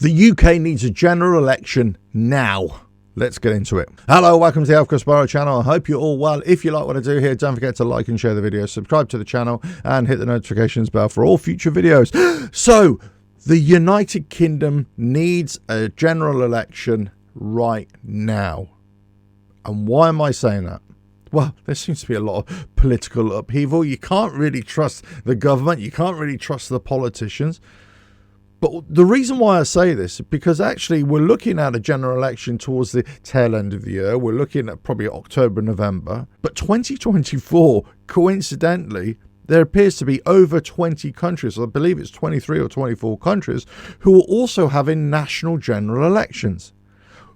The UK needs a general election now. Let's get into it. Hello, welcome to the Alf Sparrow channel. I hope you're all well. If you like what I do here, don't forget to like and share the video, subscribe to the channel, and hit the notifications bell for all future videos. So, the United Kingdom needs a general election right now. And why am I saying that? Well, there seems to be a lot of political upheaval. You can't really trust the government. You can't really trust the politicians. But the reason why I say this is because actually we're looking at a general election towards the tail end of the year. We're looking at probably October, November. But 2024, coincidentally, there appears to be over 20 countries, I believe it's 23 or 24 countries, who are also having national general elections.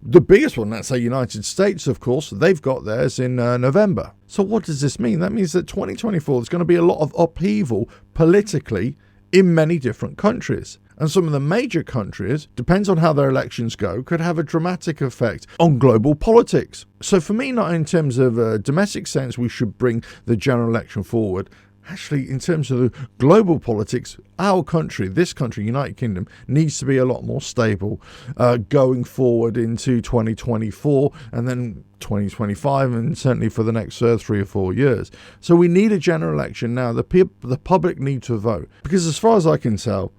The biggest one, that's the United States, of course, they've got theirs in November. So what does this mean? That means that 2024 there's going to be a lot of upheaval politically in many different countries. And some of the major countries, depends on how their elections go, could have a dramatic effect on global politics. So for me, not in terms of a domestic sense, we should bring the general election forward. Actually, in terms of the global politics, our country, this country, United Kingdom, needs to be a lot more stable going forward into 2024 and then 2025 and certainly for the next 3 or 4 years. So we need a general election now. The public need to vote. Because as far as I can tell,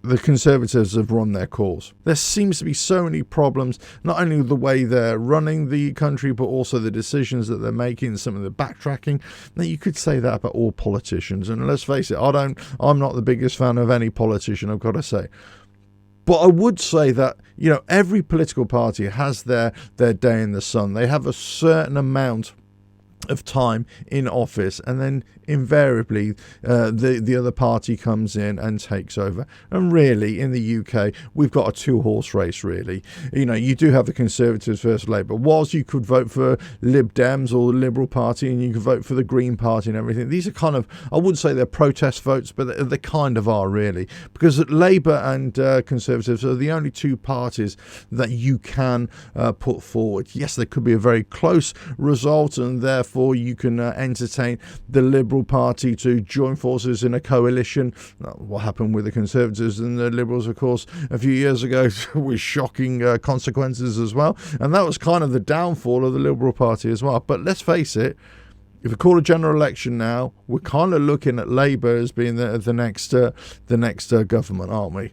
the Conservatives have run their course. There seems to be so many problems, not only the way they're running the country, but also the decisions that they're making, some of the backtracking. Now, you could say that about all politicians, and let's face it, I'm not the biggest fan of any politician, I've got to say. But I would say that, you know, every political party has their day in the sun. They have a certain amount of time in office, and then invariably the other party comes in and takes over. And really, in the UK, we've got a two-horse race, really. You know, you do have the Conservatives versus Labour. Whilst you could vote for Lib Dems or the Liberal Party, and you could vote for the Green Party and everything, these are kind of, I wouldn't say they're protest votes, but they kind of are, really. Because Labour and Conservatives are the only two parties that you can put forward. Yes, there could be a very close result, and therefore you can entertain the Liberal Party to join forces in a coalition. What happened with the Conservatives and the Liberals, of course, a few years ago with shocking consequences as well. And that was kind of the downfall of the Liberal Party as well. But let's face it, if we call a general election now, we're kind of looking at Labour as being the next government, aren't we?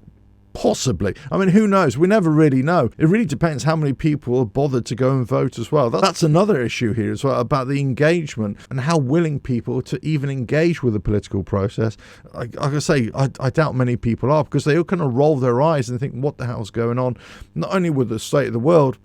Possibly. I mean, who knows? We never really know. It really depends how many people are bothered to go and vote as well. That's another issue here as well, about the engagement and how willing people to even engage with the political process. Like I say, I doubt many people are, because they all kind of roll their eyes and think, what the hell's going on? Not only with the state of the world,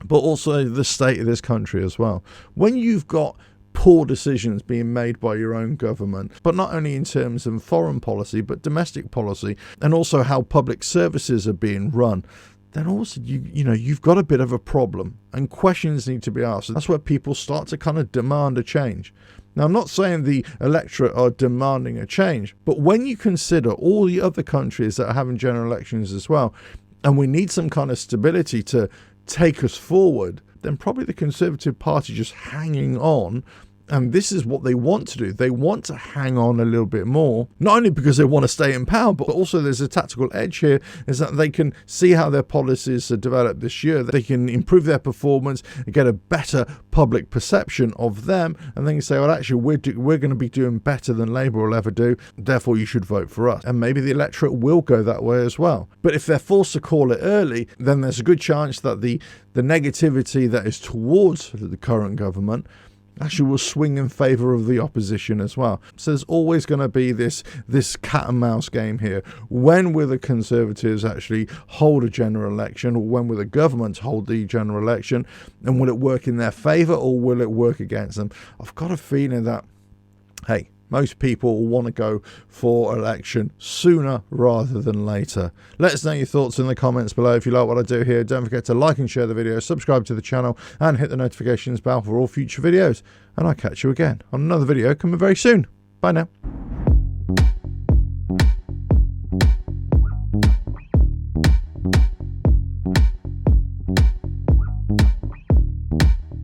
but also the state of this country as well. When you've got poor decisions being made by your own government, but not only in terms of foreign policy, but domestic policy, and also how public services are being run, then also you've got a bit of a problem, and questions need to be asked. That's where people start to kind of demand a change. Now, I'm not saying the electorate are demanding a change, but when you consider all the other countries that are having general elections as well, and we need some kind of stability to take us forward, then probably the Conservative Party just hanging on. And this is what they want to do. They want to hang on a little bit more, not only because they want to stay in power, but also there's a tactical edge here, is that they can see how their policies are developed this year. They can improve their performance and get a better public perception of them. And then you say, well, actually, we're going to be doing better than Labour will ever do. Therefore, you should vote for us. And maybe the electorate will go that way as well. But if they're forced to call it early, then there's a good chance that the negativity that is towards the current government actually will swing in favour of the opposition as well. So there's always going to be this cat and mouse game here. When will the Conservatives actually hold a general election, or when will the government hold the general election, and will it work in their favour or will it work against them? I've got a feeling that, hey, most people will want to go for election sooner rather than later. Let us know your thoughts in the comments below. If you like what I do here, don't forget to like and share the video, subscribe to the channel, and hit the notifications bell for all future videos. And I'll catch you again on another video coming very soon. Bye now.